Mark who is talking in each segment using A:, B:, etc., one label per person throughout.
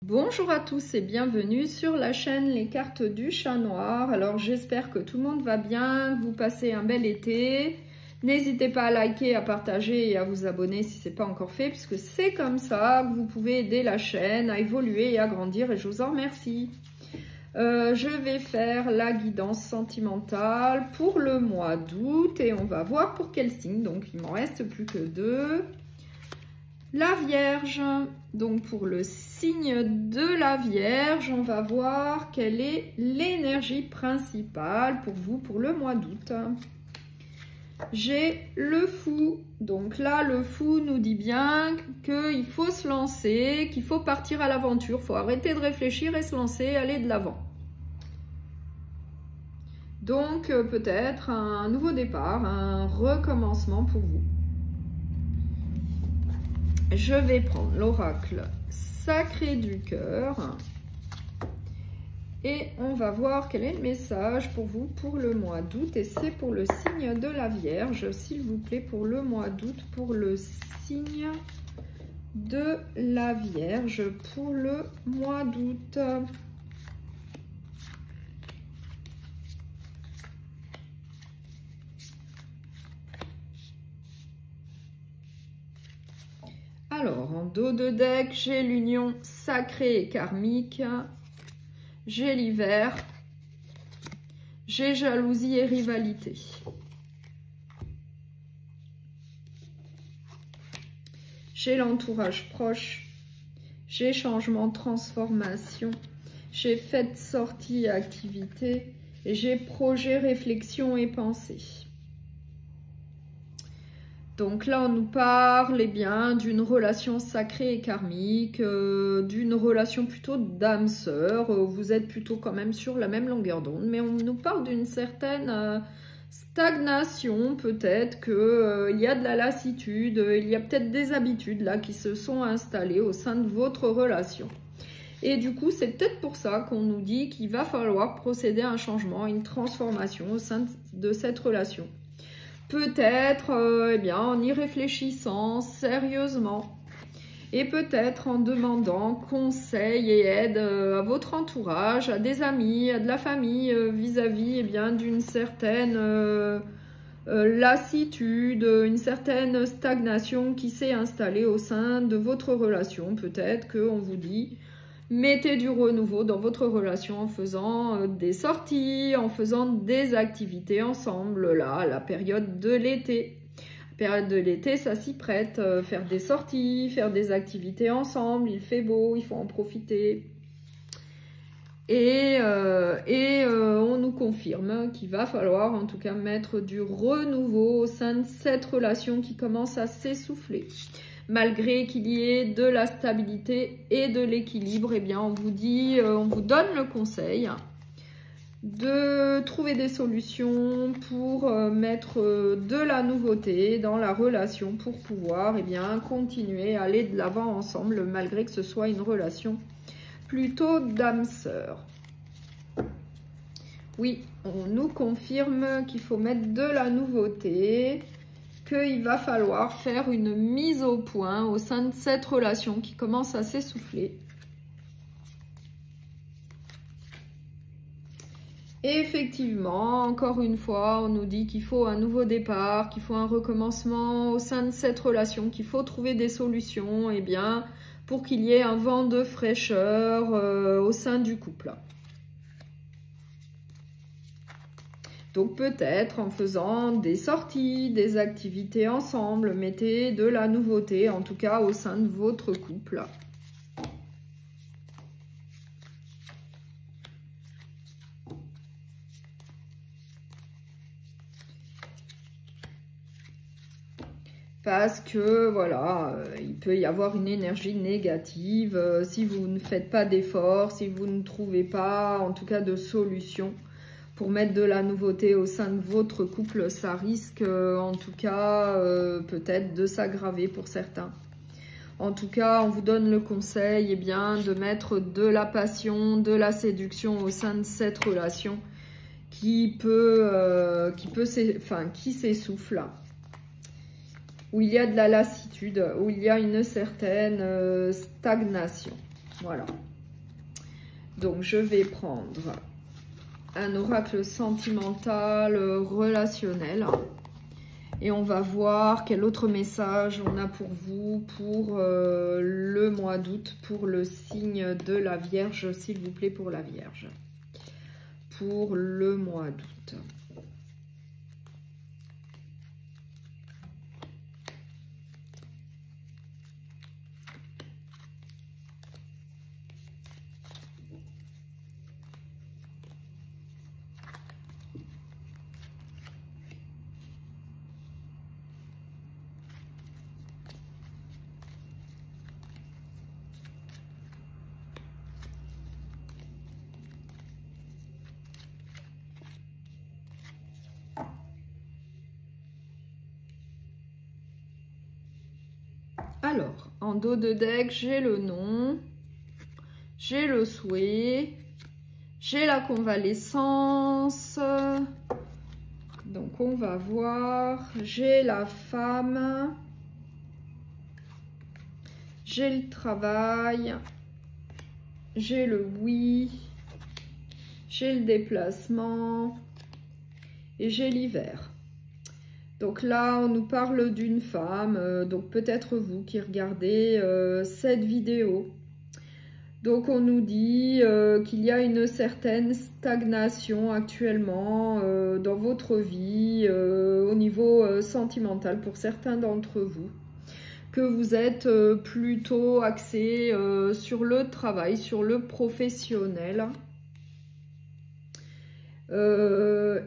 A: Bonjour à tous et bienvenue sur la chaîne Les Cartes du Chat Noir. Alors j'espère que tout le monde va bien, que vous passez un bel été. N'hésitez pas à liker, à partager et à vous abonner si ce n'est pas encore fait, puisque c'est comme ça que vous pouvez aider la chaîne à évoluer et à grandir et je vous en remercie. Je vais faire la guidance sentimentale pour le mois d'août et on va voir pour quel signe. Donc il m'en reste plus que deux. La Vierge, donc pour le signe de la Vierge, on va voir quelle est l'énergie principale pour vous pour le mois d'août. J'ai le Fou, donc là le Fou nous dit bien qu'il faut se lancer, qu'il faut partir à l'aventure, il faut arrêter de réfléchir et se lancer, aller de l'avant. Donc peut-être un nouveau départ, un recommencement pour vous. Je vais prendre l'oracle sacré du cœur et on va voir quel est le message pour vous pour le mois d'août et c'est pour le signe de la Vierge, s'il vous plaît, pour le mois d'août, pour le signe de la Vierge, pour le mois d'août. Alors, en dos de deck, j'ai l'union sacrée et karmique, j'ai l'hiver, j'ai jalousie et rivalité. J'ai l'entourage proche, j'ai changement, transformation, j'ai fête, sortie et activité, et j'ai projet, réflexion et pensée. Donc là, on nous parle bien d'une relation sacrée et karmique, d'une relation plutôt d'âme sœur. Vous êtes plutôt quand même sur la même longueur d'onde, mais on nous parle d'une certaine stagnation, peut-être qu'il y a de la lassitude, il y a peut-être des habitudes là qui se sont installées au sein de votre relation. Et du coup, c'est peut-être pour ça qu'on nous dit qu'il va falloir procéder à un changement, à une transformation au sein de cette relation. Peut-être eh bien, en y réfléchissant sérieusement et peut-être en demandant conseil et aide à votre entourage, à des amis, à de la famille vis-à-vis eh bien d'une certaine lassitude, une certaine stagnation qui s'est installée au sein de votre relation. Peut-être qu'on vous dit mettez du renouveau dans votre relation en faisant des sorties, en faisant des activités ensemble, là, à la période de l'été. La période de l'été, ça s'y prête, faire des sorties, faire des activités ensemble, il fait beau, il faut en profiter. Et on nous confirme qu'il va falloir en tout cas mettre du renouveau au sein de cette relation qui commence à s'essouffler. Malgré qu'il y ait de la stabilité et de l'équilibre, eh bien on vous dit, on vous donne le conseil de trouver des solutions pour mettre de la nouveauté dans la relation pour pouvoir eh bien, continuer à aller de l'avant ensemble malgré que ce soit une relation plutôt d'âme sœur. Oui, on nous confirme qu'il faut mettre de la nouveauté, qu'il va falloir faire une mise au point au sein de cette relation qui commence à s'essouffler. Et effectivement, encore une fois, on nous dit qu'il faut un nouveau départ, qu'il faut un recommencement au sein de cette relation, qu'il faut trouver des solutions eh bien, pour qu'il y ait un vent de fraîcheur au sein du couple. Donc peut-être en faisant des sorties, des activités ensemble, mettez de la nouveauté, en tout cas au sein de votre couple. Parce que voilà, il peut y avoir une énergie négative si vous ne faites pas d'efforts, si vous ne trouvez pas en tout cas de solution. Pour mettre de la nouveauté au sein de votre couple, ça risque en tout cas peut-être de s'aggraver pour certains. En tout cas, on vous donne le conseil eh bien, de mettre de la passion, de la séduction au sein de cette relation qui s'essouffle, où il y a de la lassitude, où il y a une certaine stagnation. Voilà. Donc, je vais prendre un oracle sentimental, relationnel. Et on va voir quel autre message on a pour vous pour le mois d'août, pour le signe de la Vierge, s'il vous plaît, pour la Vierge. Pour le mois d'août. Alors, en dos de deck, j'ai le nom, j'ai le souhait, j'ai la convalescence. Donc, on va voir, j'ai la femme, j'ai le travail, j'ai le oui, j'ai le déplacement et j'ai l'hiver. Donc là, on nous parle d'une femme, donc peut-être vous qui regardez cette vidéo. Donc on nous dit qu'il y a une certaine stagnation actuellement dans votre vie au niveau sentimental pour certains d'entre vous. Que vous êtes plutôt axé sur le travail, sur le professionnel.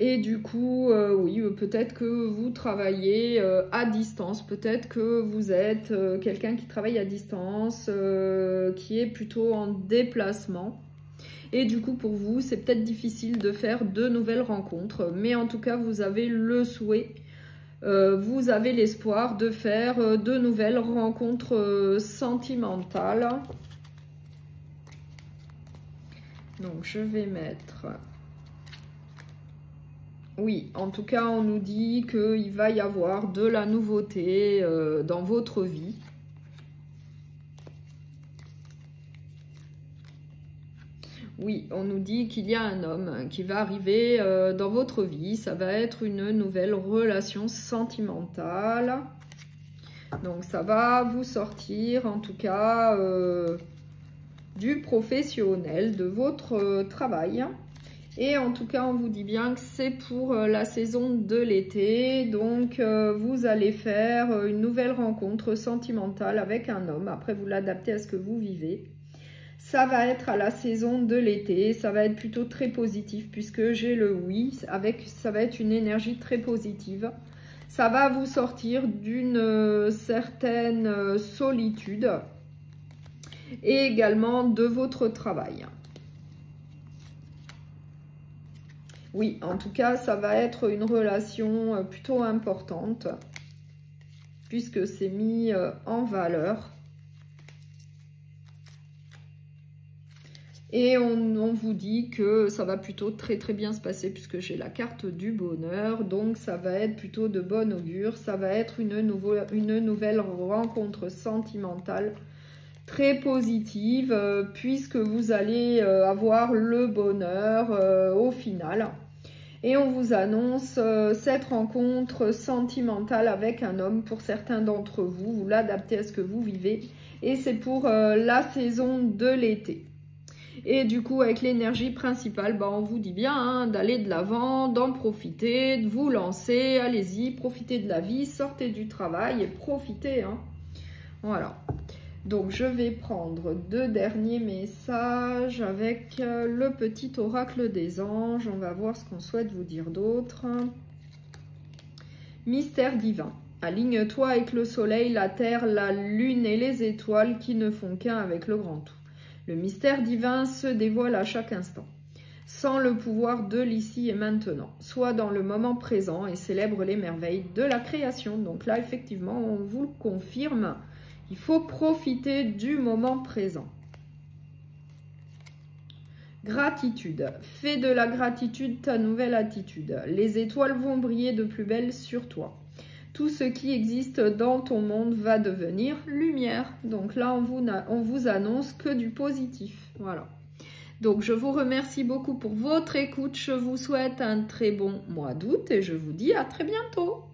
A: Et du coup, oui, peut-être que vous travaillez à distance, peut-être que vous êtes quelqu'un qui travaille à distance, qui est plutôt en déplacement. Et du coup, pour vous, c'est peut-être difficile de faire de nouvelles rencontres, mais en tout cas, vous avez le souhait, vous avez l'espoir de faire de nouvelles rencontres sentimentales. Donc, je vais mettre... Oui, en tout cas, on nous dit qu'il va y avoir de la nouveauté dans votre vie. Oui, on nous dit qu'il y a un homme qui va arriver dans votre vie. Ça va être une nouvelle relation sentimentale. Donc, ça va vous sortir, en tout cas, du professionnel, de votre travail. Et en tout cas, on vous dit bien que c'est pour la saison de l'été. Donc, vous allez faire une nouvelle rencontre sentimentale avec un homme. Après, vous l'adaptez à ce que vous vivez. Ça va être à la saison de l'été. Ça va être plutôt très positif puisque j'ai le oui. Ça va être une énergie très positive. Ça va vous sortir d'une certaine solitude. Et également de votre travail. Oui, en tout cas, ça va être une relation plutôt importante, puisque c'est mis en valeur. Et on vous dit que ça va plutôt très très bien se passer, puisque j'ai la carte du bonheur. Donc, ça va être plutôt de bon augure. Ça va être une nouvelle rencontre sentimentale très positive, puisque vous allez avoir le bonheur au final. Et on vous annonce cette rencontre sentimentale avec un homme pour certains d'entre vous. Vous l'adaptez à ce que vous vivez. Et c'est pour la saison de l'été. Et du coup, avec l'énergie principale, on vous dit bien d'aller de l'avant, d'en profiter, de vous lancer. Allez-y, profitez de la vie, sortez du travail et profitez. Voilà. Donc, je vais prendre 2 derniers messages avec le petit oracle des anges. On va voir ce qu'on souhaite vous dire d'autre. Mystère divin. Aligne-toi avec le soleil, la terre, la lune et les étoiles qui ne font qu'un avec le grand tout. Le mystère divin se dévoile à chaque instant. Sans le pouvoir de l'ici et maintenant. Sois dans le moment présent et célèbre les merveilles de la création. Donc là, effectivement, on vous le confirme. Il faut profiter du moment présent. Gratitude. Fais de la gratitude ta nouvelle attitude. Les étoiles vont briller de plus belle sur toi. Tout ce qui existe dans ton monde va devenir lumière. Donc là, on vous annonce que du positif. Voilà. Donc, je vous remercie beaucoup pour votre écoute. Je vous souhaite un très bon mois d'août et je vous dis à très bientôt.